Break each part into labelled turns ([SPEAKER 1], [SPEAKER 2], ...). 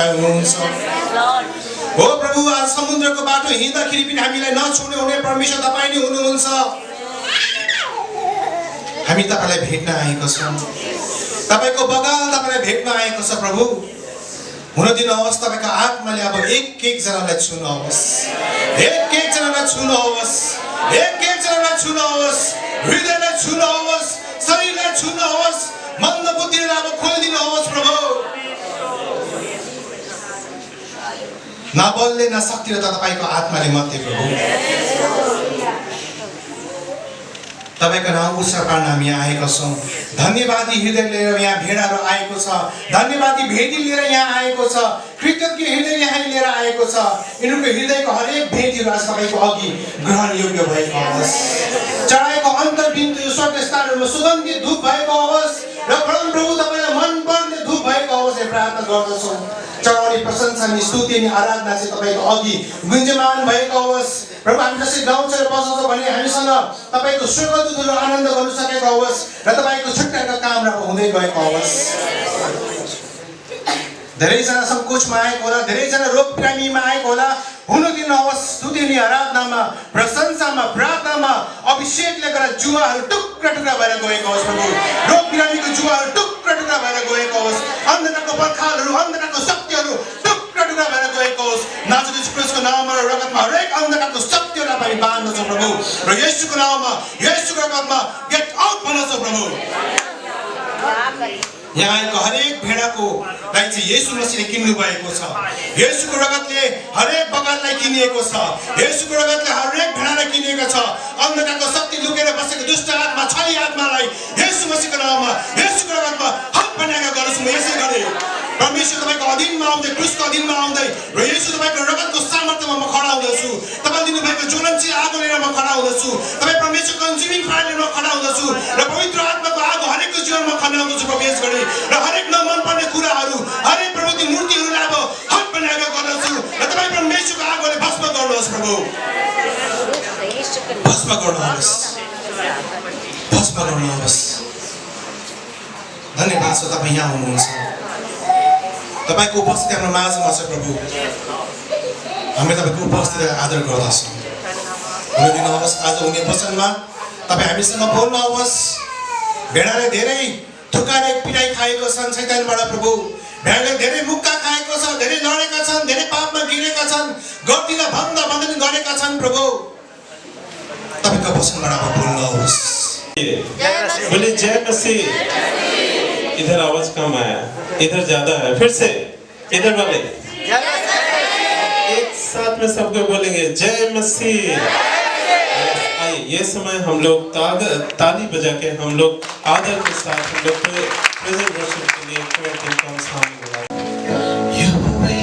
[SPEAKER 1] हो प्रभु, आज समुद्रको बाटो हिँड्दाखेरि पनि हामीलाई नछोड्ने हुने परमेश्वर तपाईँ नै हुनुहुन्छ। हामी तपाईलाई भेट्न आएको छौँ, तपाईको बगाल तपाईलाई भेट्न आएको छ प्रभु। हुन दिनुहोस्, तपाईको आत्माले अब एक जनालाई छुनुहोस्, एक जनालाई छुनुहोस्, एक जनालाई छुनुहोस्, हृदयलाई छुनुहोस्, शरीरलाई छुनुहोस्, मन्द बुद्धिलाई अब खोलिदिनुहोस् प्रभु। नबलले नशक्ति र तपाईको आत्माले मात्रै प्रभु। तपाईको नाम उत्सव पार्न हामी आएका छौँ। धन्यवादी हृदय लिएर यहाँ भेडाहरू आएको छ, धन्यवादी भेटी लिएर यहाँ आएको छ, कृतज्ञ हृदय यहाँ लिएर आएको छ। यिनीहरूको हृदयको हरेक भेटीहरू आज तपाईको अघि ग्रहण योग्य भएको होस्, चढाएको अन्तर्बिन्दु स्वर्गस्थानहरूमा सुगन्धित धूप भएको होस् र परम प्रभु तपाईलाई मनपर्ने धूप भएको होस् प्रार्थना गर्दछौँ। चढाउने प्रशंसा अनि स्तुति अनि आराधना चाहिँ तपाईको अघि गुन्जमान भएको होस् प्रभु। हामी जसरी गाउँछौँ बसाउँछौँ भने हामीसँग तपाईको स्वर्गदूतहरू आनन्द गर्नु सकेको होस् र तपाईको छुट्टाएको काम राम्रो हुँदै गएको होस्। धेरैजना सङ्कोचमा आएको होला, धेरैजना रोग बिरामीमा आएको होला, हुन दिनुहोस्। स्तुति अनि आराधनामा, प्रशंसामा, प्रार्थनामा अभिषेकले गर्दा जुवाहरू टुक्रा टुक्रा भएर गएको होस् प्रभु। रोग बिरामीको जुवाहरू टुक्रा टुक्रा भएर गएको होस्, अन्धकारको पर्खालहरू, अन्धकारको शक्तिहरू टुक्रा टुक्रा भएर गएको होस्। नाजरेथ क्रिस्टको नाममा र रगतमा हरेक अन्धकारको शक्तिहरूलाई हामी बाँध्दछौँ प्रभु र येशूको नाममा, येशूको रगतमा गेट आउट भन्दछौँ प्रभु। यहाँको हरेक भेडाको लागि चाहिँ येशू मसीहले किन्नु भएको छ। येशूको रगतले हरेक बगाललाई किनिएको छ, येशूको रगतले हरेक भेडालाई किनिएको छ। अन्धकारको शक्ति लुकेर बसेको दुष्ट आत्मा, छली आत्मालाई येशू मसीहको नाममा, येशूको रगतमा हक बनाएका गर्छु। यसै गरी परमेश्वर तपाईको अधीनमा आउँदै, क्रुसको अधीनमा आउँदै र येशू तपाईको रगतको सामर्थ्यमा म खडा हुँदछु। तपाईले दिनुभएको ज्वलनशील आगो लिएर म खडा हुँदछु। तपाईँ परमेश्वर कन्ज्युमिङ फायर लिएर म खडा हुँदछु र पवित्र आत्माको आगो हरेकको जीवनमा खडा हुँदछु प्रवेश गरी र हरेक नमन पर्ने कुराहरू, हरेक प्रभुको मूर्तिहरूलाई अब हक बनाएर गर्दछु र तपाईँ परमेश्वरको आगोले भस्म गर्नुहोस् प्रभु। भस्म गर्नुहोस्, भस्म गर्नुहोस्। धन्यवाद छ तपाईँ यहाँ हुनुहुन्छ, तपाईको उपस्थिति हाम्रो माझमा छ प्रभु। हामी तपाईको उपस्थितिलाई आदर गर्दछौँ। हुन दिनुहोस्, आज हुने वचनमा तपाईँ हामीसँग बोल्नुहोस्। भेडाले धेरै थुकारे पिटाइ खाएको छन् शैतानबाट प्रभु। भेडाले धेरै मुक्का खाएको छ, धेरै लडेका छन्, धेरै पापमा गिरेका छन्, गर्दिन भन्दा भन्दै गरेका छन् प्रभु। तपाईको वचनबाट अब बोल्नुहोस्।
[SPEAKER 2] बोले जय मसीह। इधर आवाज कम आया, इधर ज्यादा है। फिर से इधर वाले एक साथ में सबको बोलेंगे जय मसीह। आइए ये समय हम लोग ताली बजा के हम लोग आदर के साथ हम लोग प्रेजेंट वर्शिप के लिए प्रेयर टीम को सामने बुलाएं।
[SPEAKER 3] Yahweh,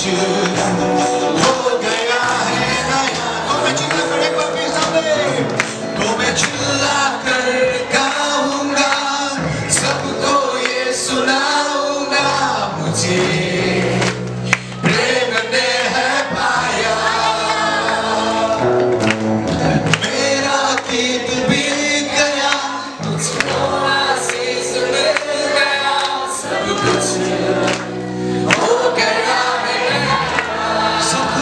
[SPEAKER 1] हो गया है नया। तो मैं चिल्ला कर एक बार फिर सामने, तो मैं चिल्ला कर गाऊंगा, सबको ये सुनाऊंगा, मुझे प्रेम ने है पाया, मेरा गीत बीत गया, मुझको आशीष मिल गया, सब कुछ हो गया है, सब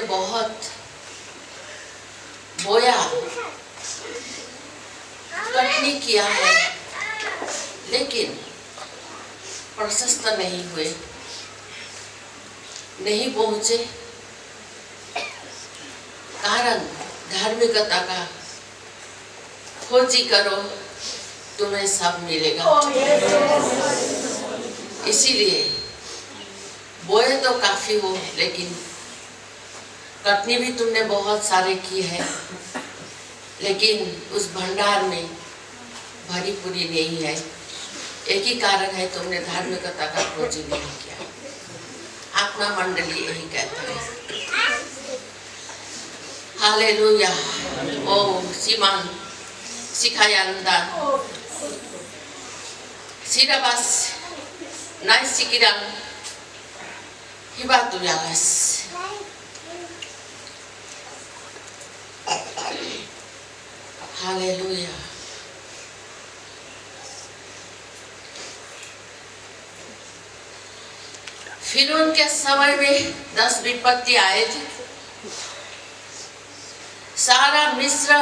[SPEAKER 3] बहुत बोया, कटनी किया है, लेकिन प्रशस्त नहीं हुए, नहीं पहुंचे। कारण धार्मिकता का खोजी करो, तुम्हें सब मिलेगा। इसीलिए बोए तो काफी हो, लेकिन कटनी भी तुमने बहुत सारे की है, लेकिन उस भंडार में भरी पूरी नहीं है। एक ही कारण है, तुमने धार्मिकता का खोजी नहीं किया। आत्मा मंडली यही कहता है। हालेलुया। ओ सीमान सिखायानदान सिराबास नाइस सिकिरान हिबातु यालास। हालेलुया। फिरौन के समय में 10 विपत्ति आए थे। सारा मिस्र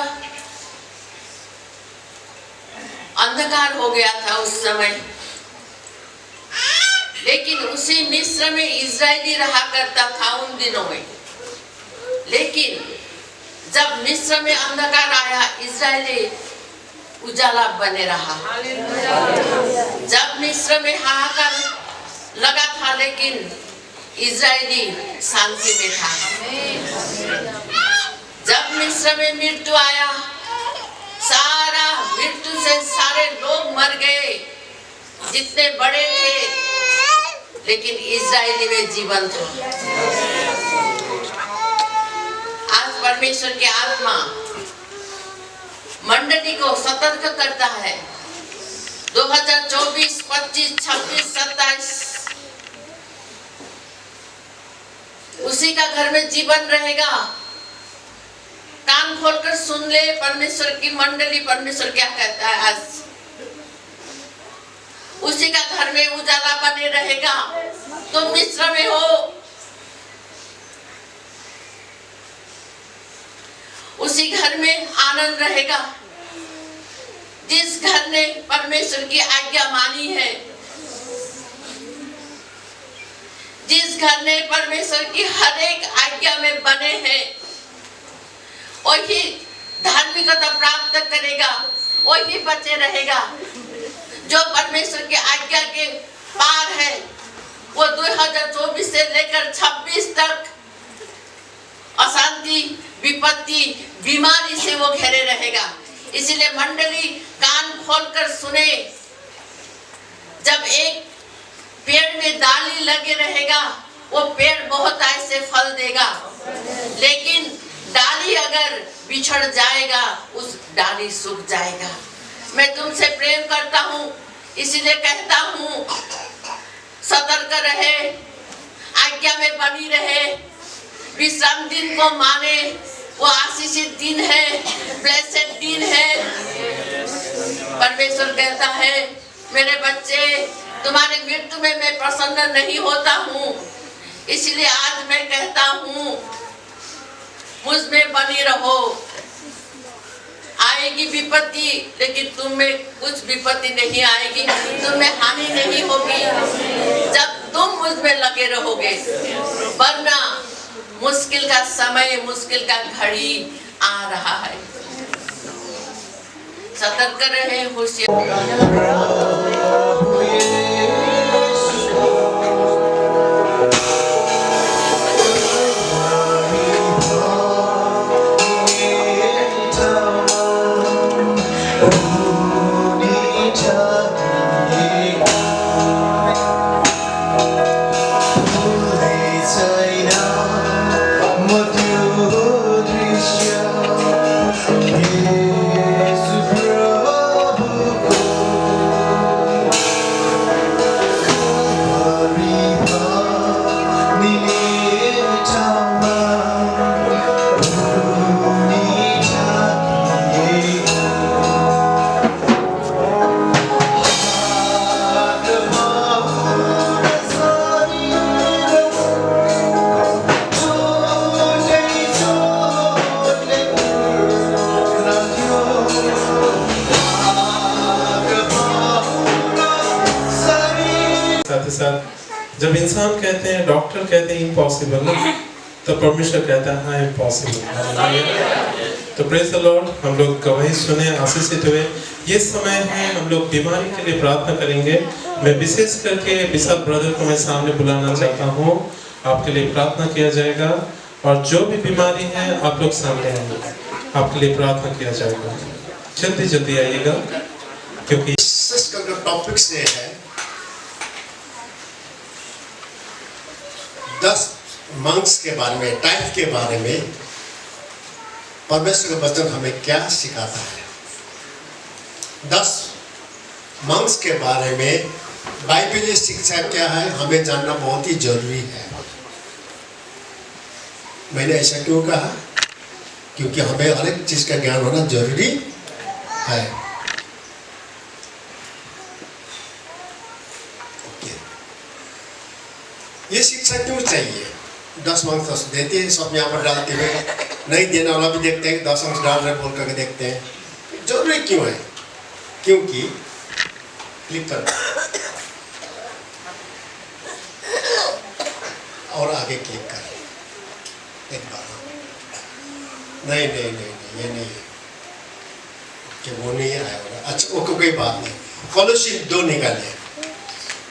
[SPEAKER 3] अंधकार हो गया था उस समय, लेकिन उसी मिस्र में इजरायली रहा करता था उन दिनों में। लेकिन जब मिस्र में अंधकार आया, इजरायली उजाला बने रहा। जब मिस्र में हाहाकार लगा था, लेकिन इजरायली शांति में था। जब मिस्र में मृत्यु आया, सारा मृत्यु से सारे लोग मर गए जितने बड़े थे, लेकिन इजरायली में जीवन था। आज परमेश्वर की आत्मा मंडली को सतर्क करता है। 2024, 25, 26, 27 उसी का घर में जीवन रहेगा। कान खोलकर सुन ले परमेश्वर की मंडली, परमेश्वर क्या कहता है। आज उसी का घर में उजाला बने रहेगा। तुम मिस्र में हो, उसी घर में आनंद रहेगा। जिस घर ने परमेश्वर की आज्ञा मानी है, जिस घर ने परमेश्वर की हर एक आज्ञा में बने हैं, वही धार्मिकता प्राप्त करेगा, वही बचे रहेगा। जो परमेश्वर की आज्ञा के पार है, वो 2024 से लेकर 26 तक अशांति, विपत्ति, बीमारी से वो घेरे रहेगा। इसीलिए मंडली कान खोलकर सुने। जब एक पेड़ में डाली लगे रहेगा, वो पेड़ बहुत ऐसे फल देगा, लेकिन डाली अगर बिछड़ जाएगा, उस डाली सूख जाएगा। मैं तुमसे प्रेम करता हूँ, इसीलिए कहता हूँ सतर्क रहे, आज्ञा में बनी रहे, विश्राम दिन को माने। वो आशीषित दिन है, ब्लेसेड दिन है। परमेश्वर कहता है, मेरे बच्चे, तुम्हारे मृत्यु में मैं प्रसन्न नहीं होता हूँ, इसलिए आज मैं कहता हूँ मुझ में बनी रहो। आएगी विपत्ति, लेकिन तुम में कुछ विपत्ति नहीं आएगी, तुम में हानि नहीं होगी जब तुम मुझ में लगे रहोगे। वरना मुश्किल का समय, मुश्किल का घड़ी आ रहा है। सतर्क रहे, होशियार।
[SPEAKER 2] साथ जब इंसान कहते हैं, डॉक्टर कहते हैं इम्पॉसिबल, तो परमेश्वर कहता है हाँ इम्पॉसिबल। तो प्रेज द लॉर्ड, हम लोग गवाही सुने, आशीषित हुए। ये समय है हम लोग बीमारी के लिए प्रार्थना करेंगे। मैं विशेष करके विशाल ब्रदर को मैं सामने बुलाना चाहता हूँ, आपके लिए प्रार्थना किया जाएगा। और जो भी बीमारी है आप लोग सामने आएंगे, आपके लिए प्रार्थना किया जाएगा। जल्दी जल्दी आइएगा, क्योंकि
[SPEAKER 4] टॉपिक से है 10 मंक्स के बारे में, टाइप के बारे में परमेश्वर का वचन हमें क्या सिखाता है। 10 मंक्स के बारे में बाइबलीय शिक्षा क्या है हमें जानना बहुत ही जरूरी है। मैंने ऐसा क्यों कहा? क्योंकि हमें हर एक चीज का ज्ञान होना जरूरी है। ये शिक्षा क्यों चाहिए? 10 मंक्स देते हैं, सब यहाँ पर डालते हुए, नहीं देने वाला भी देखते हैं 10 अंक डाल रहे बोल करके देखते हैं। जरूरी क्यों है? क्योंकि क्लिक कर और आगे क्लिक कर एक बार। नहीं नहीं नहीं नहीं ये नहीं है कि वो नहीं आया होगा। अच्छा वो कोई बात नहीं। कॉलोसी 2 निकालिए,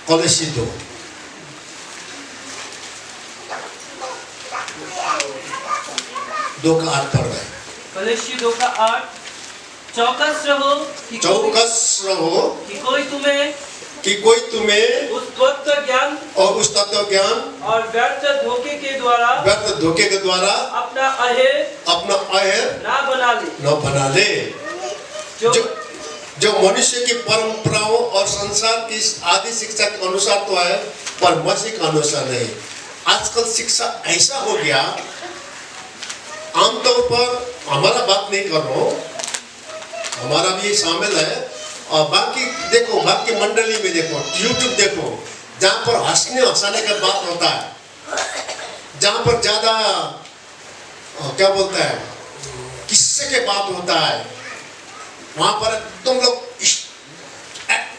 [SPEAKER 4] कॉलोसी 2 का 8 पढ़ रहे।
[SPEAKER 5] कॉलोसी 2 का 8, चौकस रहो कि कोई तुम्हें उस तत्व ज्ञान और व्यर्थ धोखे के द्वारा अपना अहेर ना बना ले जो मनुष्य की परंपराओं और संसार की आदि शिक्षा के अनुसार तो है, पर मसीह का अनुसार नहीं। आजकल शिक्षा ऐसा हो गया, आमतौर पर हमारा बात नहीं कर रहा हूँ, हमारा भी शामिल है, और बाकी देखो, बाकी मंडली में देखो, यूट्यूब देखो, जहाँ पर हंसने का बात होता है, जहाँ पर ज्यादा क्या बोलता है किस्से के बात होता है, वहां पर तुम लोग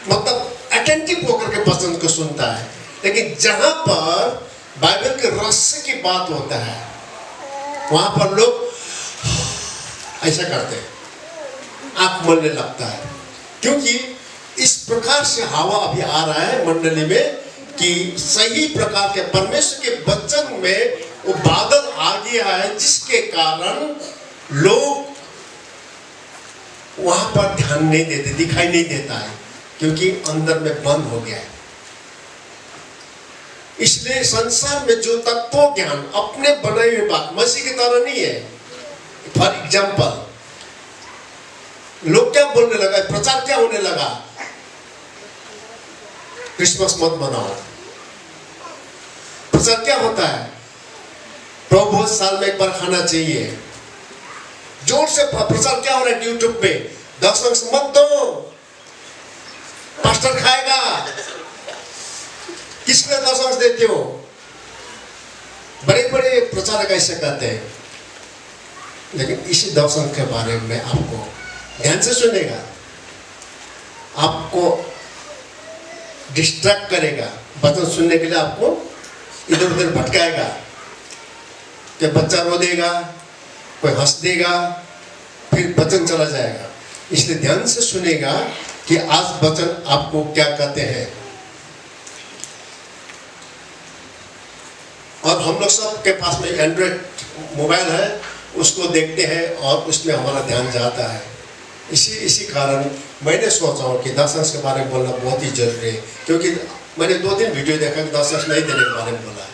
[SPEAKER 5] मतलब अटेंटिव होकर के पसंद को सुनता है। लेकिन जहां पर बाइबल के रहस्य की बात होता है, वहां पर लोग ऐसा करते हैं, आंख मलने लगता है। क्योंकि इस प्रकार से हवा अभी आ रहा है मंडली में कि सही प्रकार के परमेश्वर के वचन में वो बादल आ गया है, जिसके कारण लोग वहां पर ध्यान नहीं देते, दिखाई नहीं देता है, क्योंकि अंदर में बंद हो गया है। इसलिए संसार में जो तत्व ज्ञान अपने बनाए हुए बात मसीह की तरह नहीं है। फॉर एग्जाम्पल, लोग क्या बोलने लगा, प्रचार क्या होने लगा, क्रिसमस मत मनाओ। प्रचार क्या होता है, प्रभु साल में एक बार खाना चाहिए। जोर से प्रचार क्या हो रहा है यूट्यूब पे, 10 अंश मत दो, पास्टर खाएगा। किसने 10 अंश देते हो? बड़े बड़े प्रचारक ऐसे कहते हैं। लेकिन इसी 10 अंश के बारे में आपको ध्यान से सुनेगा, आपको डिस्ट्रैक्ट करेगा, वचन सुनने के लिए आपको इधर उधर भटकाएगा, कि बच्चा रो देगा, कोई हंस देगा, फिर वचन चला जाएगा। इसलिए ध्यान से सुनेगा कि आज वचन आपको क्या कहते हैं। और हम लोग सब के पास में एंड्रॉइड मोबाइल है, उसको देखते हैं और उसमें हमारा ध्यान जाता है। इसी कारण मैंने सोचा हूँ कि 10 अंश के बारे में बोलना बहुत ही जरूरी है, क्योंकि मैंने 2-3 वीडियो देखा कि 10 अंश नहीं देने के बारे में बोला है।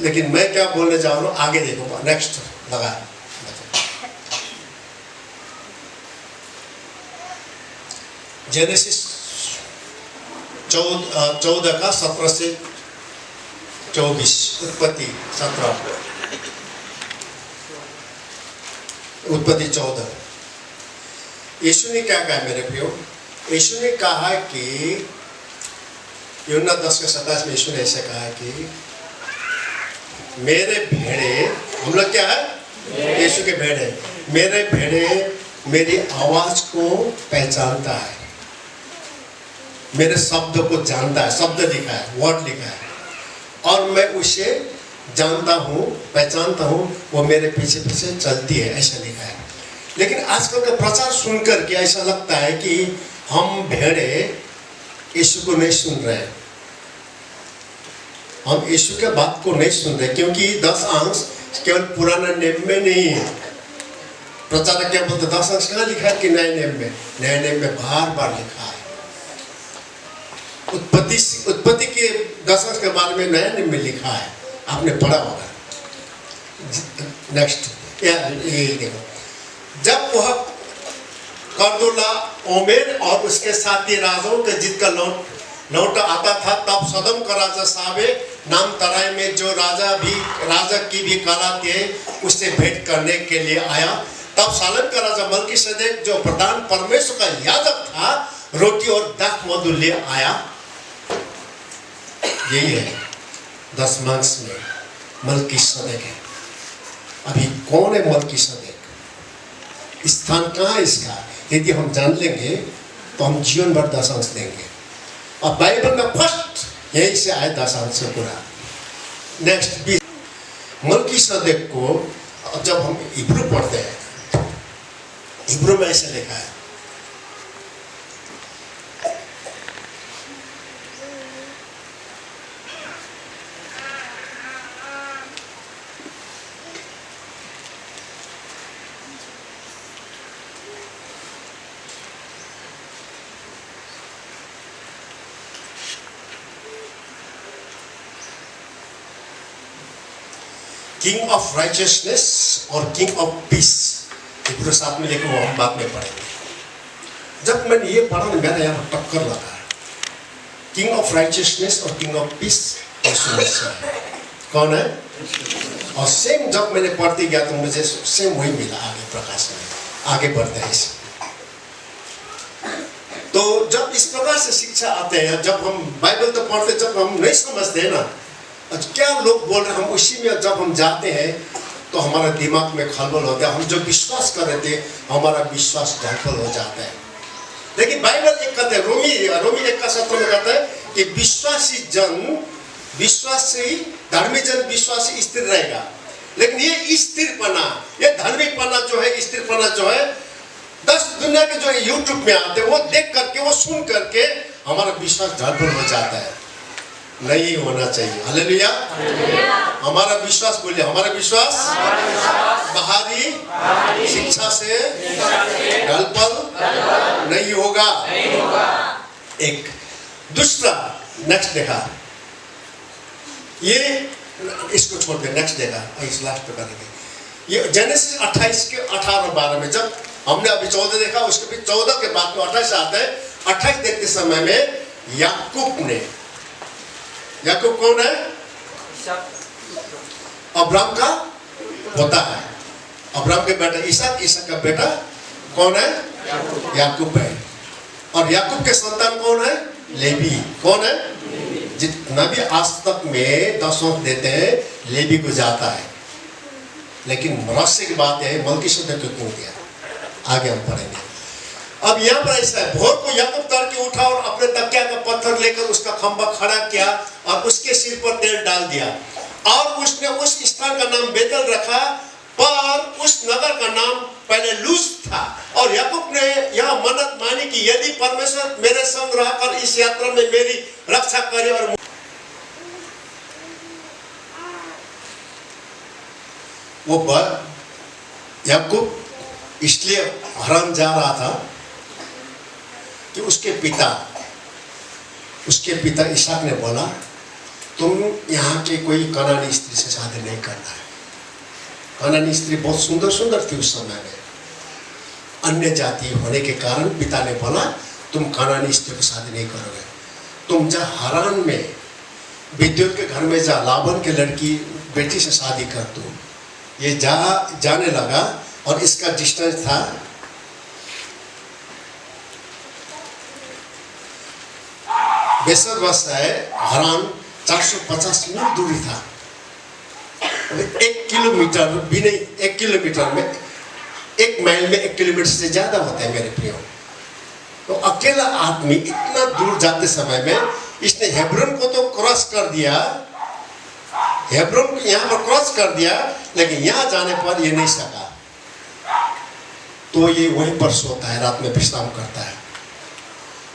[SPEAKER 5] लेकिन मैं क्या बोलने जा रहा हूँ आगे देखो, नेक्स्ट लगा। जेनेसिस 14 का 17 से 24, उत्पत्ति 17, उत्पत्ति 14। यीशु ने क्या कहा मेरे प्रियो? यीशु ने कहा कि यूहन्ना 10 के 27 में यीशु ने ऐसे कहा कि मेरे भेड़े, हम लोग क्या है? यीशु के भेड़े, मेरे भेड़े मेरी आवाज को पहचानता है। मेरे शब्द को जानता है, शब्द लिखा है, वर्ड लिखा है, और मैं उसे जानता हूँ, पहचानता हूँ, वो मेरे पीछे पीछे चलती है, ऐसा लिखा है। लेकिन आजकल का प्रचार सुनकर के ऐसा लगता है कि हम भेड़े यीशु को नहीं सुन रहे हैं, हम यीशु के बात को नहीं सुन रहे, क्योंकि 10 अंश केवल पुराना नियम में नहीं है। प्रचारक क्या बोलते, 10 अंश कहाँ लिखा है कि नए नियम में? नए नियम में बार बार लिखा है। उत्पत्ति के 10 अंश के बारे में नए नियम में लिखा है, आपने पढ़ा होगा। नेक्स्ट ये देखो, जब वह कर्दुला ओमेर और उसके साथी राजाओं के जीत का लौटा आता था, तब सदम का राजा सावे नाम तराई में जो राजा की भी कला थे, उससे भेंट करने के लिए आया। तब सालेम का राजा मल्कीसेदेक जो प्रधान परमेश्वर का याजक था, रोटी और दाख मधु ले आया। यही है 10 मांस में मल्कीसेदेक है। अभी कौन है मल्कीसेदेक? स्थान कहाँ है इसका? यदि हम जान लेंगे तो हम जीवन भर 10 अंश देंगे। और बाइबल में फर्स्ट यही से आए 10 अंश पूरा। नेक्स्ट मल्कीसेदेक को जब हम हिब्रू पढ़ते हैं, हिब्रू में ऐसा लिखा है, किंग ऑफ राइचियसनेस और किंग ऑफ पीस। हिब्रू साथ में लिखो, हम बाद में पढ़ेंगे। जब मैंने ये पढ़ा तो मेरा यहाँ टक्कर लगा। किंग ऑफ राइचियसनेस और किंग ऑफ पीस यीशु मसीह है। कौन है? और सेम जब मैंने पढ़ते गया तो मुझे सेम वही मिला आगे प्रकाश में। आगे बढ़ते हैं इस। तो जब इस प्रकार से शिक्षा आते हैं, जब हम बाइबल तो पढ़ते, जब हम नहीं समझते ना क्या लोग बोल रहे हैं, हम उसी में जब हम जाते हैं तो हमारा दिमाग में खलबल होता है। हम जो विश्वास कर रहे थे, हमारा विश्वास ढलफल हो जाता है। लेकिन बाइबल एक कहते हैं, रोमी 1:17 में कहता है कि विश्वासी धार्मिक जन विश्वासी स्थिर रहेगा। लेकिन ये स्थिरपना, ये धार्मिकपना जो है, स्थिरपना जो है, 10 दुनिया के जो यूट्यूब में आते हैं, वो देख करके, वो सुन करके हमारा विश्वास ढलफल हो जाता है। नहीं होना चाहिए। हालेलुया। हमारा विश्वास, बोलिए, हमारा विश्वास बाहरी शिक्षा से ढलपल नहीं होगा। एक दूसरा, नेक्स्ट देखा, ये इसको छोड़ दे, नेक्स्ट देखा, इस लास्ट पे करेंगे। ये जेनेसिस 28 के 18-12 में, जब हमने अभी 14 देखा, उसके भी 14 के बाद में 28 आता है। 28 देखते समय में याकूब कौन है? अब्राहम का पोता है। अब्राहम के बेटा इसहाक, इसहाक का बेटा कौन है? याकूब है। और याकूब के संतान कौन है? लेवी। कौन है? जितना भी आज तक में 10 अंश देते हैं, लेवी को जाता है। लेकिन रहस्य की बात है, मल्कीसेदेक को क्यों दिया? आगे हम पढ़ेंगे। अब यहाँ पर ऐसा है, भोर को याकूब तड़के उठा और अपने तकिया का पत्थर लेकर उसका खंभा खड़ा किया और उसके सिर पर तेल डाल दिया, और उसने उस स्थान का नाम बेतल रखा, पर उस नगर का नाम पहले लूज था। और याकूब ने यह मन्नत मानी कि यदि परमेश्वर मेरे संग रहकर इस यात्रा में मेरी रक्षा करे और वो याकूब इसलिए हरान जा रहा था कि उसके पिता इसहाक ने बोला, तुम यहाँ के कोई कनानी स्त्री से शादी नहीं करना है। कनानी स्त्री बहुत सुंदर सुंदर थी उस समय में, अन्य जाति होने के कारण पिता ने बोला, तुम कनानी स्त्री को शादी नहीं करोगे, तुम जा हरान में विद्युत के घर में जा, लाबन के लड़की बेटी से शादी कर दो। ये जाने लगा, और इसका डिस्टेंस था बेसरबस है हरान 450 मील दूरी था। 1 किलोमीटर भी नहीं, 1 किलोमीटर में 1 माइल में 1 किलोमीटर से ज्यादा होता है मेरे प्रियो। तो अकेला आदमी इतना दूर जाते समय में इसने हेब्रोन को तो क्रॉस कर दिया, हेब्रोन को यहाँ पर क्रॉस कर दिया, लेकिन यहाँ जाने पर ये नहीं सका। तो ये वहीं पर सोता है, रात में विश्राम करता है।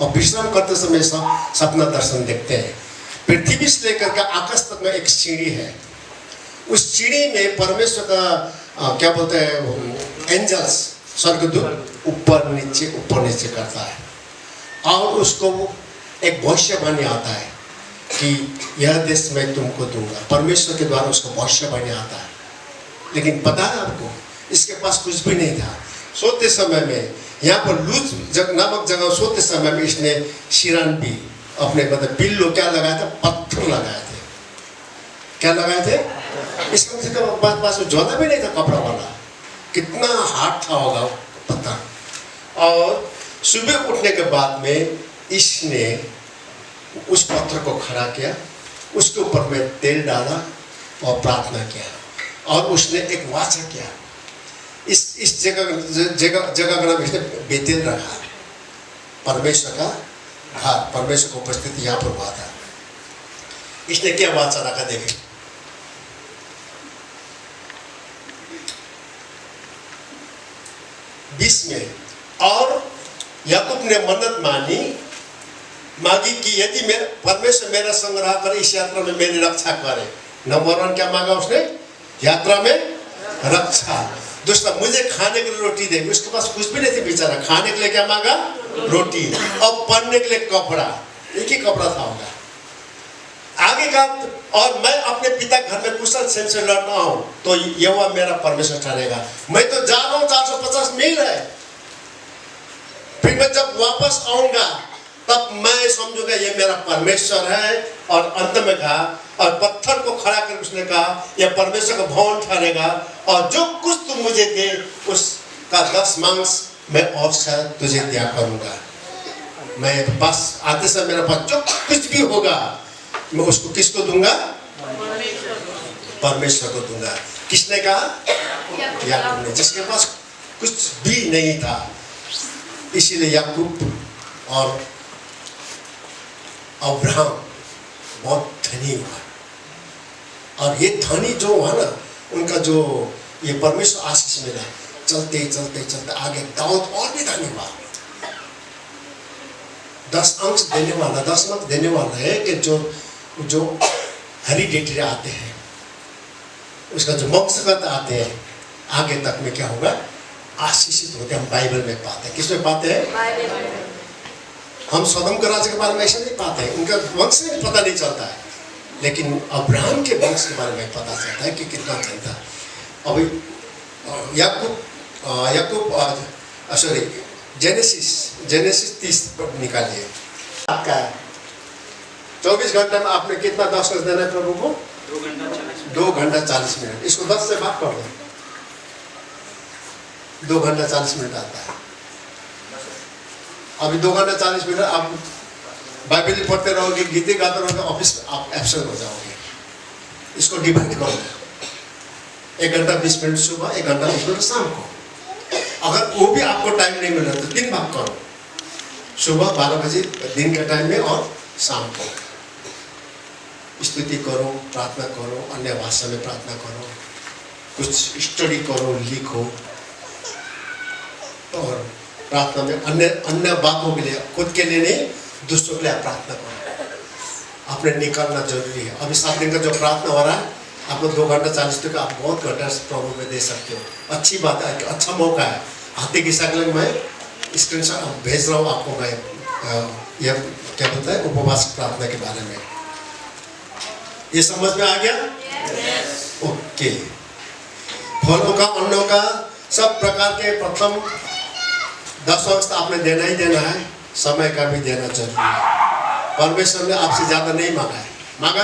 [SPEAKER 5] और विश्राम करते समय सपना दर्शन देखते हैं। पृथ्वी से लेकर के आकाश तक में एक सीढ़ी है। उस सीढ़ी में परमेश्वर का क्या बोलते हैं, एंजल्स, स्वर्गदूत ऊपर नीचे करता है। और उसको एक भविष्यवाणी आता है कि यह देश मैं तुमको दूंगा। परमेश्वर के द्वारा उसको भविष्यवाणी आता है। लेकिन पता है आपको, इसके पास कुछ भी नहीं था। सोते समय में यहाँ पर लूज नामक जगह सोते समय में इसने शिरान भी अपने मतलब पिल्लो क्या लगाया था, पत्थर लगाए थे। क्या लगाए थे? इसका पास ज्यादा भी नहीं था कपड़ा वाला, कितना हार्ड था होगा पत्थर। और सुबह उठने के बाद में इसने उस पत्थर को खड़ा किया, उसके ऊपर में तेल डाला और प्रार्थना किया। और उसने एक वाचा किया, इस जगह का नाम इसने बेतेल रखा, परमेश्वर का घर, परमेश्वर की उपस्थिति यहाँ पर हुआ था। इसने क्या वाचा रखा देखे, बीस में। और याकूब ने मन्नत मांगी कि यदि परमेश्वर मेरा संग्रह करे, इस यात्रा में मेरी रक्षा करे। नंबर 1 क्या मांगा उसने? यात्रा में रक्षा। दूसरा, मुझे खाने के लिए रोटी दे। उसके पास कुछ भी नहीं थी बेचारा, खाने के लिए क्या मांगा? रोटी। और पहनने के लिए कपड़ा, एक ही कपड़ा था होगा। आगे का, और मैं अपने पिता घर में कुशल क्षेम से लौटा हूं, तो यहोवा मेरा परमेश्वर ठहरेगा। मैं तो जा रहा हूं 450 मील है, फिर मैं जब वापस आऊंगा तब मैं समझूंगा ये मेरा परमेश्वर है। और अंत में कहा, और पत्थर को खड़ा कर उसने कहा, यह परमेश्वर का भवन ठहरेगा। और जो कुछ तुम मुझे दे उसका 10 मांस मैं और शायद तुझे दिया करूंगा। मैं बस आते समय मेरे पास जो कुछ भी होगा मैं उसको किसको दूंगा? परमेश्वर को दूंगा। किसने कहा? याकूब ने, जिसके पास कुछ भी नहीं था। इसीलिए याकूब और अब्राहम बहुत धनी हुआ। और ये धनी जो हुआ ना, उनका जो ये परमेश्वर आशीष मिला, चलते चलते चलते आगे दाऊद और भी धनी हुआ। 10 अंश देने वाला, 10 अंश देने वाला है कि जो हेरिडेटरी आते हैं, उसका जो वंशगत आते हैं, आगे तक में क्या होगा? आशीषित होते हैं। हम बाइबल में पाते हैं। किसमें पाते हैं? हम सदम के राज्य के बारे में ऐसा नहीं पाते हैं, उनका वंश में पता नहीं चलता है। लेकिन अब्राहम के वंश के बारे में पता चलता है कि कितना धन था। अभी याकूब सॉरी जेनेसिस 30 निकालिए। आपका 24 घंटे में आपने कितना दशक देना है प्रभु को? 2 घंटा 40 मिनट। इसको 10 से भाग कर दो, 2 घंटा 40 मिनट आता है। अभी 2 घंटा 40 मिनट आप बाइबल पढ़ते रहोगे, गीते गाते रहोगे, ऑफिस आप एब्सेंट हो जाओगे। इसको डिवाइड करो, 1 घंटा 20 मिनट सुबह, 1 घंटा 20 मिनट शाम को। अगर वो भी आपको टाइम नहीं मिल रहा तो 3 भाग करो, सुबह 12 बजे दिन के टाइम में और शाम को। स्तुति करो, प्रार्थना करो, अन्य भाषा में प्रार्थना करो, कुछ स्टडी करो, लिखो। और प्रार्थना में अन्य बातों के लिए, खुद के लिए नहीं, दूसरों के लिए प्रार्थना करो। आपने निकालना जरूरी है। अभी 7 दिन का जो प्रार्थना हो रहा है, आप लोग 2 घंटा 40 तक आप बहुत घंटा प्रभु में दे सकते हो। अच्छी बात है, अच्छा मौका है। हाथी की शक्ल में मैं स्क्रीनशॉट भेज रहा हूँ आपको। मैं यह क्या बोलता है, उपवास प्रार्थना के बारे में। ये समझ में आ गया? ओके। फलों का, अन्नों का, सब प्रकार के प्रथम 10 अंश आपने देना ही देना है। समय का भी देना जरूरी है। परमेश्वर ने आपसे ज्यादा नहीं मांगा है, मांगा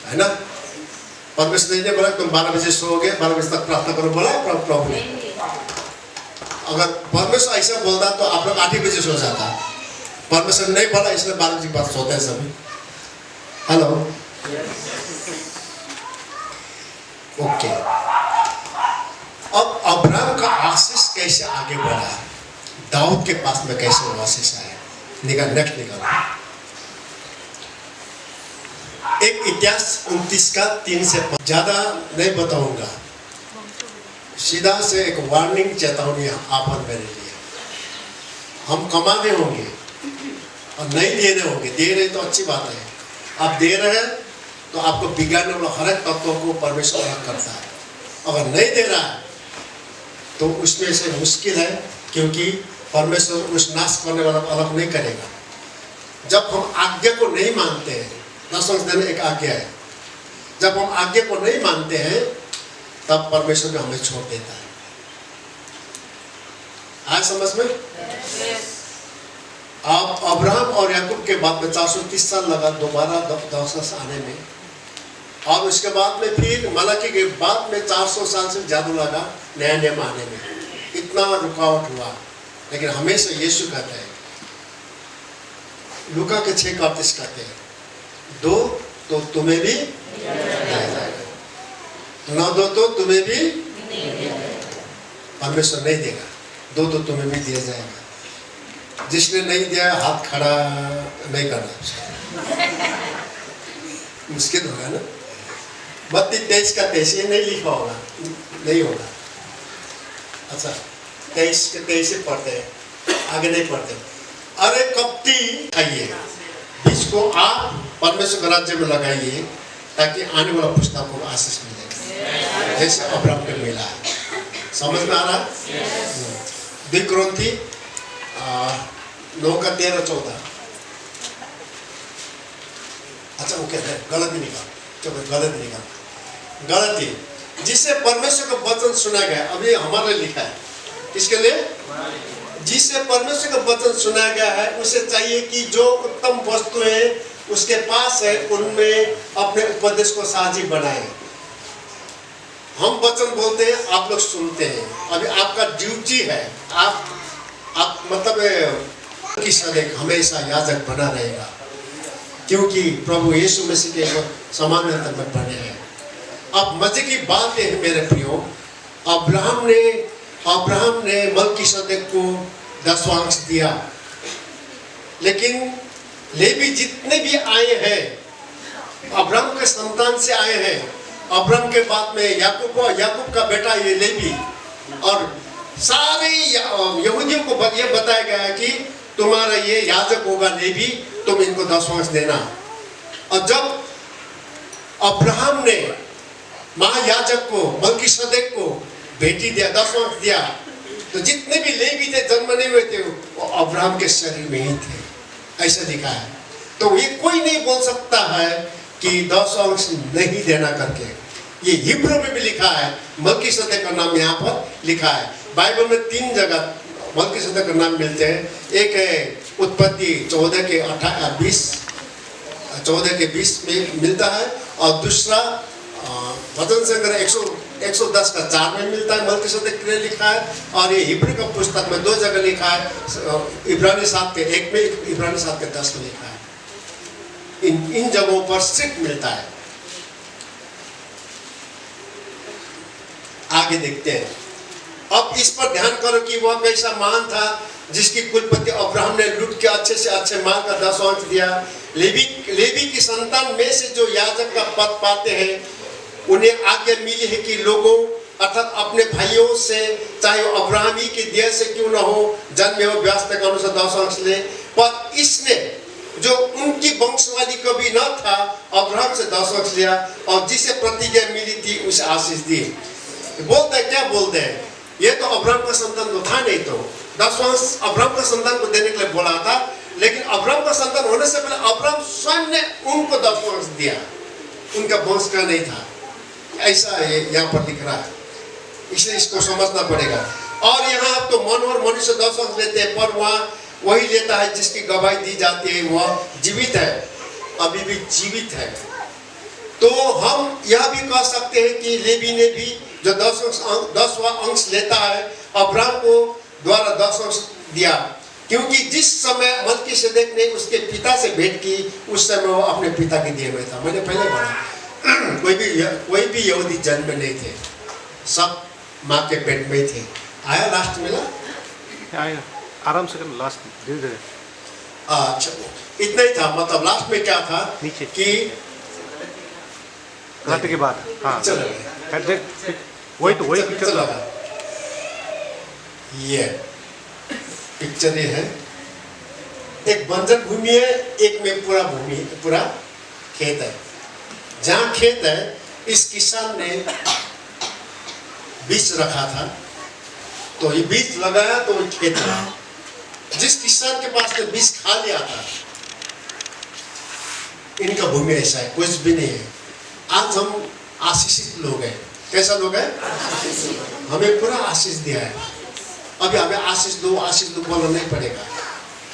[SPEAKER 5] है ना? परमेश्वर ने बोला तुम 12 बजे सोओगे, 12 बजे तक प्रार्थना करो, बोला प्रभु ने? अगर परमेश्वर ऐसा बोलता तो आप लोग 8 ही बजे सो जाता। परमेश्वर नहीं बोला, इसलिए 12 बजे के बाद सोते हैं सभी। Hello, okay. अब अब्राहम का आशीष कैसे आगे बढ़ा? दाऊद के पास में कैसे वासिस आया। नेक्स्ट निकालो। एक इतिहास 29 का 3 से 5 ज्यादा नहीं बताऊंगा, सीधा से एक वार्निंग चेतावनी आप और मेरे लिए। हम कमाने होंगे और नहीं देने होंगे। दे रहे तो अच्छी बात है, आप दे रहे हैं तो आपको बिगाड़ने वाला हर एक तत्वों को परमेश्वर अलग करता है। अगर नहीं दे रहा है तो उसमें से मुश्किल है, क्योंकि परमेश्वर उस नाश करने वाला को अलग नहीं करेगा। जब हम आज्ञा को नहीं मानते हैं, दशम देना एक आज्ञा है, जब हम आज्ञा को नहीं मानते हैं तब परमेश्वर भी हमें छोड़ देता है। आया समझ में? आप अब्राहम और याकूब के बाद में 430 साल लगा दोबारा दस आने में, और उसके बाद में फिर मलाकी के बाद में 400 साल से ज्यादा लगा नया नियम आने में। इतना रुकावट हुआ, लेकिन हमेशा यीशु कहते हैं, लूका के 6:38 कहते हैं, दो तो तुम्हें भी दिया जाएगा, न दो तो तुम्हें भी परमेश्वर नहीं देगा, दो तो तुम्हें भी दिया जाएगा। जिसने नहीं दिया हाथ खड़ा नहीं करना, मुश्किल होगा ना। 32 का 23 ये नहीं लिखा होगा, नहीं होगा। अच्छा 23 के 23 से पढ़ते हैं, आगे नहीं पढ़ते। अरे कपटी आइए, बीज को आप परमेश्वर के राज्य में लगाइए, ताकि आने वाला पुस्तक को आशीष मिले, जैसे अब्राहम को मिला है। समझ में आ रहा है? 2 कुरिन्थी 9 का 13-14। अच्छा वो कहते हैं गलती निकाल, चलो गलती निकाल। गलती जिससे परमेश्वर का वचन सुना गया, अभी हमारे लिखा है, किसके लिए? जिससे परमेश्वर का वचन सुना गया है, उसे चाहिए कि जो उत्तम वस्तुएं उसके पास है उनमें अपने उपदेश को साझी बनाए। हम वचन बोलते हैं, आप लोग सुनते हैं। अभी आपका ड्यूटी है, आप मतलब कि सदैव हमेशा याजक बना रहेगा, क्योंकि प्रभु यीशु मसीह के समानता में बने हैं। अब मजे की बात है मेरे प्रियो, अब्राहम ने मलकीसदेक को 10वां अंश दिया, लेकिन लेवी जितने भी आए हैं अब्राहम के संतान से आए हैं। अब्राहम के बाद में याकूब का बेटा ये लेवी, और सारे यहूदियों को ये बताया गया है कि तुम्हारा ये याजक होगा लेवी, तुम इनको 10वां अंश देना। और जब अब्राहम ने महायाजक को मलकीसदेक को बेटी दिया, 10वां अंश दिया, तो जितने भी लेवी थे जन्मने हुए थे वो अब्राहम के शरीर में ही थे, ऐसा लिखा है। तो ये कोई नहीं बोल सकता है कि 10वां अंश नहीं देना करके। ये हिब्रू में भी लिखा है, मलकीसदेक का नाम यहाँ पर लिखा है। बाइबल में 3 जगह मलकीसदेक का नाम मिलते हैं। एक है उत्पत्ति 14 के 20 में मिलता है, और दूसरा वचन संग्रह 110 का 4 में मिलता है, मलकीसदेक के लिए लिखा है। और ये हिब्रू का पुस्तक में 2 जगह लिखा है, इब्रानी 7 के 1 में, इब्रानी 7 के 10 में लिखा है। इन जगहों पर सिर्फ मिलता है। आगे देखते हैं। अब इस पर ध्यान करो कि वह कैसा महान था जिसकी कुलपति अब्राहम ने लूट के अच्छे से अच्छे माल का 10वां अंश दिया। लेवी की संतान में से जो याजक का पद पाते हैं, उन्हें आज्ञा मिली है कि लोगों अर्थात अपने भाइयों से, चाहे वो अब्राहम ही के दिया से क्यों न हो, जन्मे हो व्यवस्था के अनुसार 10वां अंश ले। पर इसने जो उनकी वंशवादी कभी न था, अब्राहम से 10वां अंश लिया, और जिसे प्रतिज्ञा मिली थी उसे आशीष दी। बोलते क्या बोलते हैं, ये तो अब्राहम का संतान तो था नहीं, तो 10वां अंश अब्राहम का संतान को देने के लिए बोला था, लेकिन अब्राहम का संतान होने से पहले अब्राहम स्वयं ने उनको 10वां अंश दिया, उनका वंश का नहीं था। ऐसा यहाँ पर लिख रहा है, इसलिए इसको समझना पड़ेगा। और यहाँ तो मनोहर मनुष्य 10वां अंश लेते हैं, पर वहाँ वही लेता है जिसकी गवाही दी जाती है, वह जीवित है, अभी भी जीवित है। तो हम यह भी कह सकते हैं कि लेवी ने भी जो 10वां अंश लेता है, अब्राहम को द्वारा 10वां अंश दिया, क्योंकि जिस समय मलकीसदेक ने उसके पिता से भेंट की, उस समय वो अपने पिता के दिए हुए था। मैंने पहले पढ़ा, कोई भी यहूदी जन्म में नहीं थे, सब माँ के पेट में थे। आया लास्ट मिला
[SPEAKER 6] आराम से करना लास्ट धीरे धीरे
[SPEAKER 5] अच्छा, इतना ही था। मतलब लास्ट में क्या था
[SPEAKER 6] नीचे।
[SPEAKER 5] कि
[SPEAKER 6] घाटे के बाद हाँ
[SPEAKER 5] चल रहा है।
[SPEAKER 6] वही तो वही पिक्चर
[SPEAKER 5] चल रहा है। ये पिक्चर ये है, एक बंजर भूमि है, एक में पूरा भूमि पूरा खेत है। जहाँ खेत है, इस किसान ने बीज रखा था, तो ये बीज लगाया तो वो खेत लगा। जिस किसान के पास ने बीज खा लिया था, इनका भूमि ऐसा है, कुछ भी नहीं है। आज हम आशीषित लोग हैं। कैसा लोग हैं? हमें पूरा आशीष दिया है। अभी हमें आशीष दो बोलना नहीं पड़ेगा,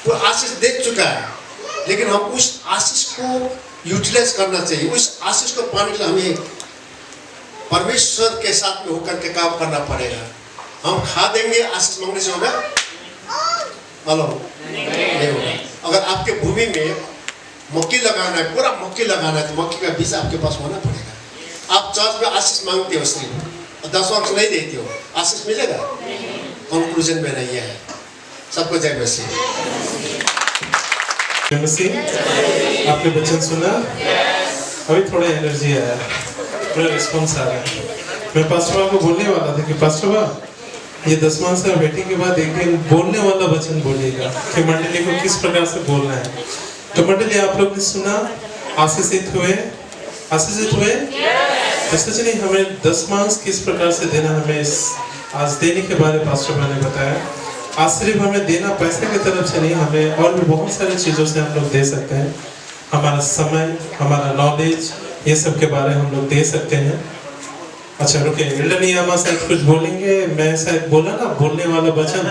[SPEAKER 5] वो आशीष दे चुका है। लेकिन हम उस आशीष को यूटिलाइज करना चाहिए। उस आशीष को पाने के लिए हमें परमेश्वर के साथ में होकर के काम करना पड़ेगा। हम खा देंगे, आशीष मांगने से होगा? हेलो, नहीं होगा। अगर आपके भूमि में मक्की लगाना है, पूरा मक्की लगाना है, तो मक्की का बीज आपके पास होना पड़ेगा। आप चर्च में आशीष मांगते हो, सिर्फ 10 वर्ष नहीं देते हो, आशीष मिलेगा? कंक्लूजन में नहीं है। सबको जय मसीह।
[SPEAKER 2] जय मसीह। आपने वचन सुना? अभी थोड़ा एनर्जी आया, थोड़ा रिस्पॉन्स आ रहा है। मैं पास्टर को बोलने वाला था कि पास्टर ये 10वां साल बैठने के बाद एक दिन बोलने वाला वचन बोलेगा कि मंडली को किस प्रकार से बोलना है। तो मंडली, आप लोग ने सुना, आशीषित हुए? आशीषित हुए? तो सच नहीं, हमें 10वां किस प्रकार से देना, हमें आज देने के बारे में पास्टर ने बताया। आज सिर्फ हमें देना पैसे की तरफ से नहीं, हमें और भी बहुत सारी चीज़ों से हम लोग दे सकते हैं। हमारा समय, हमारा नॉलेज, ये सब के बारे में हम लोग दे सकते हैं। अच्छा रुके, एल्डरनियामा शायद कुछ बोलेंगे। मैं शायद बोला ना बोलने वाला वचन,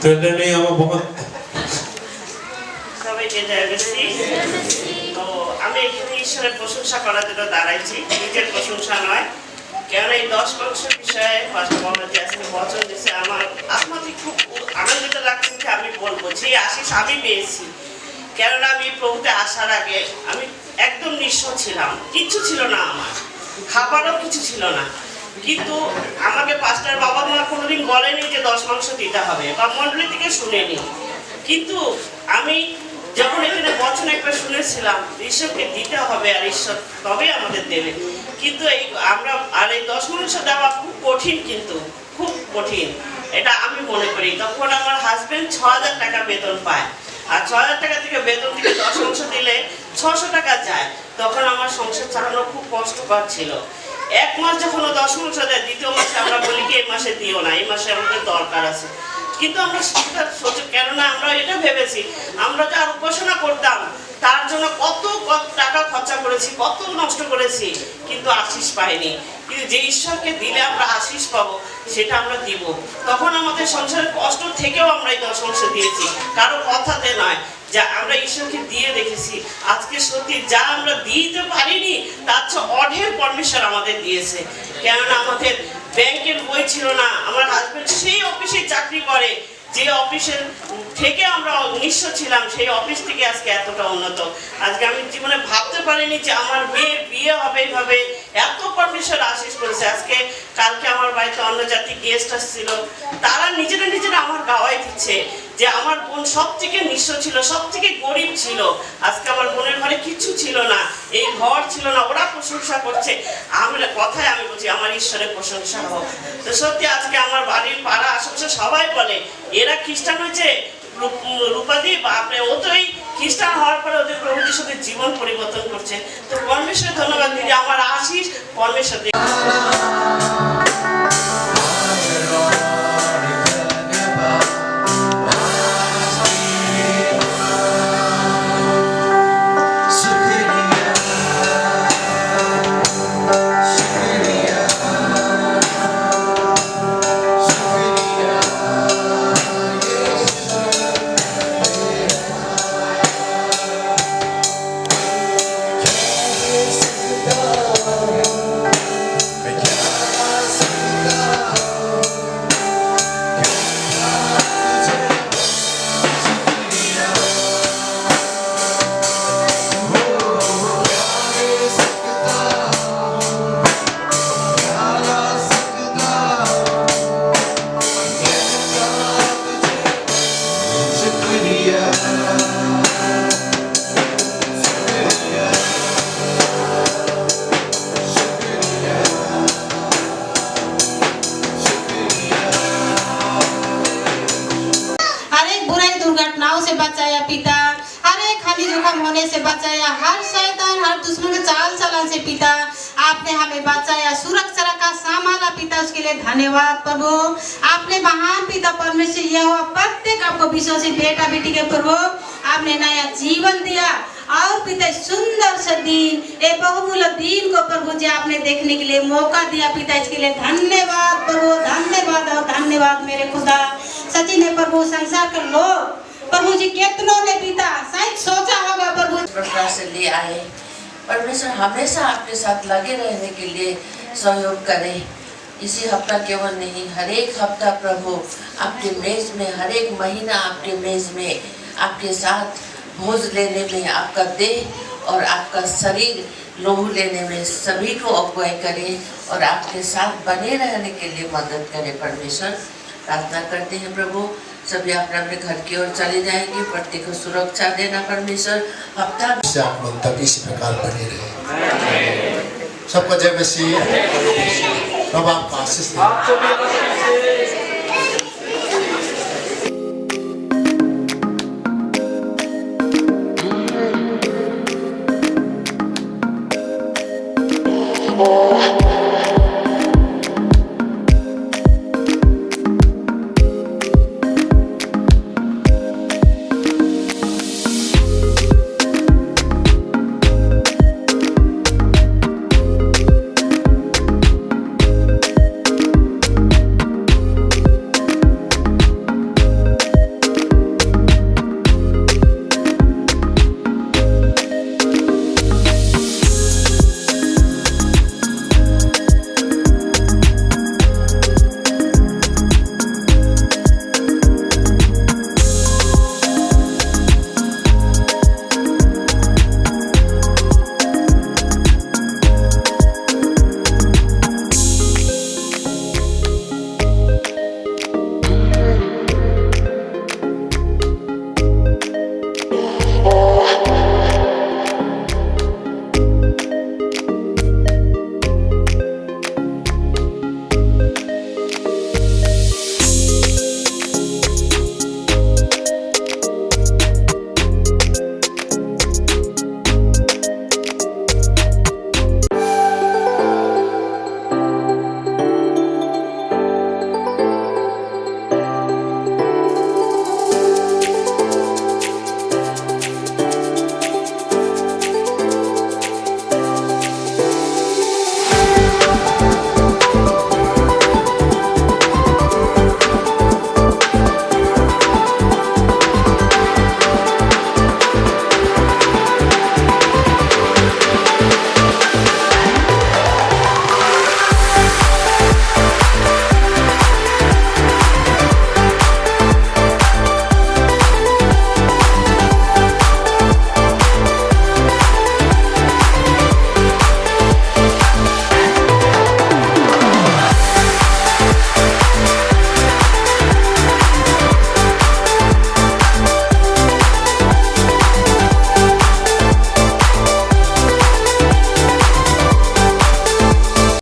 [SPEAKER 2] तो एल्डरनियामा बहुत
[SPEAKER 7] সবাইকে জয় মসিহ। তো আমি এখানে ঈশ্বরের প্রশংসা করার জন্য দাঁড়াইছি, নিজের প্রশংসা নয়। কেন এই 10 বিষয়ে পাস্টার মোহাম্মদ ইয়াসিন বচন দিয়েছে, আমার আত্মাতে খুব আনন্দিত লাগছে যে আমি বলবো যে আশিস আমি পেয়েছি। কেননা আমি প্রভুতে আসার আগে আমি একদম নিঃস্ব ছিলাম, কিচ্ছু ছিল না, আমার খাবারও কিছু ছিল না। কিন্তু আমাকে পাস্টার বাবা মা কোনোদিন বলেনি যে 10 দিতে হবে, বা মন্ডলী থেকে শুনেনি। কিন্তু আমি যখন এখানে বচন একটা শুনেছিলাম, ঈশ্বরকে দিতে হবে আর ঈশ্বর তবে আমাদের দেবে। কিন্তু এই আমরা আর এই 10 দেওয়া খুব কঠিন, কিন্তু খুব কঠিন এটা আমি মনে করি। তখন আমার হাজবেন্ড 6000 টাকা বেতন পায়, আর 6000 টাকা থেকে বেতন থেকে 10 দিলে 600 টাকা যায়। তখন আমার সংসার চালানো খুব কষ্টকর ছিল। এক মাস যখন ও 10 দেয়, দ্বিতীয় মাসে আমরা বলি কি এই মাসে দিও না, এই মাসে আমাদের দরকার আছে। কিন্তু আমরা সেটা সোচে, কেননা আমরা এটা ভেবেছি আমরা যা উপাসনা করতাম তার জন্য কত টাকা খরচা করেছি, কত নষ্ট করেছি, কিন্তু আশীষ পাইনি। কিন্তু যে ঈশ্বরকে দিলে আমরা আশীষ পাবো, সেটা আমরা দিব। তখন আমাদের সংসারের কষ্ট থেকেও আমরা এই 10 দিয়েছি, কারো কথাতে নয়, যা আমরা ঈশ্বরকে দিয়ে দেখেছি। আজকে সত্যি যা আমরা দিতে পারিনি তার চেয়ে অঢের পরমেশ্বর আমাদের দিয়েছে। কেননা আমাদের ব্যাংকের বই ছিল না, আমার হাজবেন্ড সেই অফিসে চাকরি করে যে অফিসের থেকে আমরা নিঃস্ব ছিলাম, সেই অফিস থেকে আজকে এতটা উন্নত। আজকে আমি জীবনে ভাবতে পারিনি যে আমার মেয়ের বিয়ে হবে এইভাবে, এত পরমেশ্বর আশীষ করেছে। আজকে কালকে আমার বাড়িতে অন্য জাতি গেস্ট আসছিল, তারা নিজেরা আমার গাওয়াই দিচ্ছে যে আমার বোন সব থেকে নিঃস্ব ছিল, সব থেকে গরিব ছিল। আজকে আমার বোনের ঘরে কিছু ছিল না, এই ঘর ছিল না, ওরা প্রশংসা করছে। আমরা কথায় আমি বলছি আমার ঈশ্বরের প্রশংসা হোক। তো সত্যি আজকে আমার বাড়ির পাড়া আশেপাশে সবাই বলে এরা খ্রিস্টান হয়েছে, রূপাদি বাপরে, ও তো এই খ্রিস্টান হওয়ার পরে ওদের প্রভু যিশুদের জীবন পরিবর্তন করছে। তো পরমেশ্বর ধন্যবাদ দিদি, আমার আশীষ পরমেশ্বর।
[SPEAKER 8] बचाया, हर शैतान हर दुश्मन के चाल चलन से पिता आपने हमें बचाया, सुरक्षा रखा, संभाला पिता, उसके लिए धन्यवाद प्रभु। आपने महान पिता परमेश्वर यहोवा प्रत्येक आपको विश्वासी बेटा बेटी के प्रभु आपने नया जीवन दिया और पिता सुंदर सा दिन, ये बहुमूल्य दिन को प्रभु जी आपने देखने के लिए मौका दिया पिता, इसके लिए धन्यवाद प्रभु, धन्यवाद और धन्यवाद मेरे खुदा। सच्ची ने प्रभु संसार के लोग प्रभु जी कितनों ने पिता शायद सोचा होगा प्रभु
[SPEAKER 3] प्रकार से ले आए। परमेश्वर हमेशा आपके साथ लगे रहने के लिए सहयोग करें। इसी हफ्ता केवल नहीं, हर एक हफ्ता प्रभु आपके मेज में, हर एक महीना आपके मेज में, आपके साथ भोज लेने में, आपका देह और आपका शरीर लोहू लेने में सभी को अगुवाई करें और आपके साथ बने रहने के लिए मदद करें। परमेश्वर प्रार्थना करते हैं प्रभु, सभी अपने अपने घर की ओर चले जाएंगे, प्रत्येक को सुरक्षा देना परमेश्वर। हफ्ता
[SPEAKER 5] से आगमन तक इसी प्रकार बने रहे। सबको जय मसीह। प्रभु आपका आशीष दे।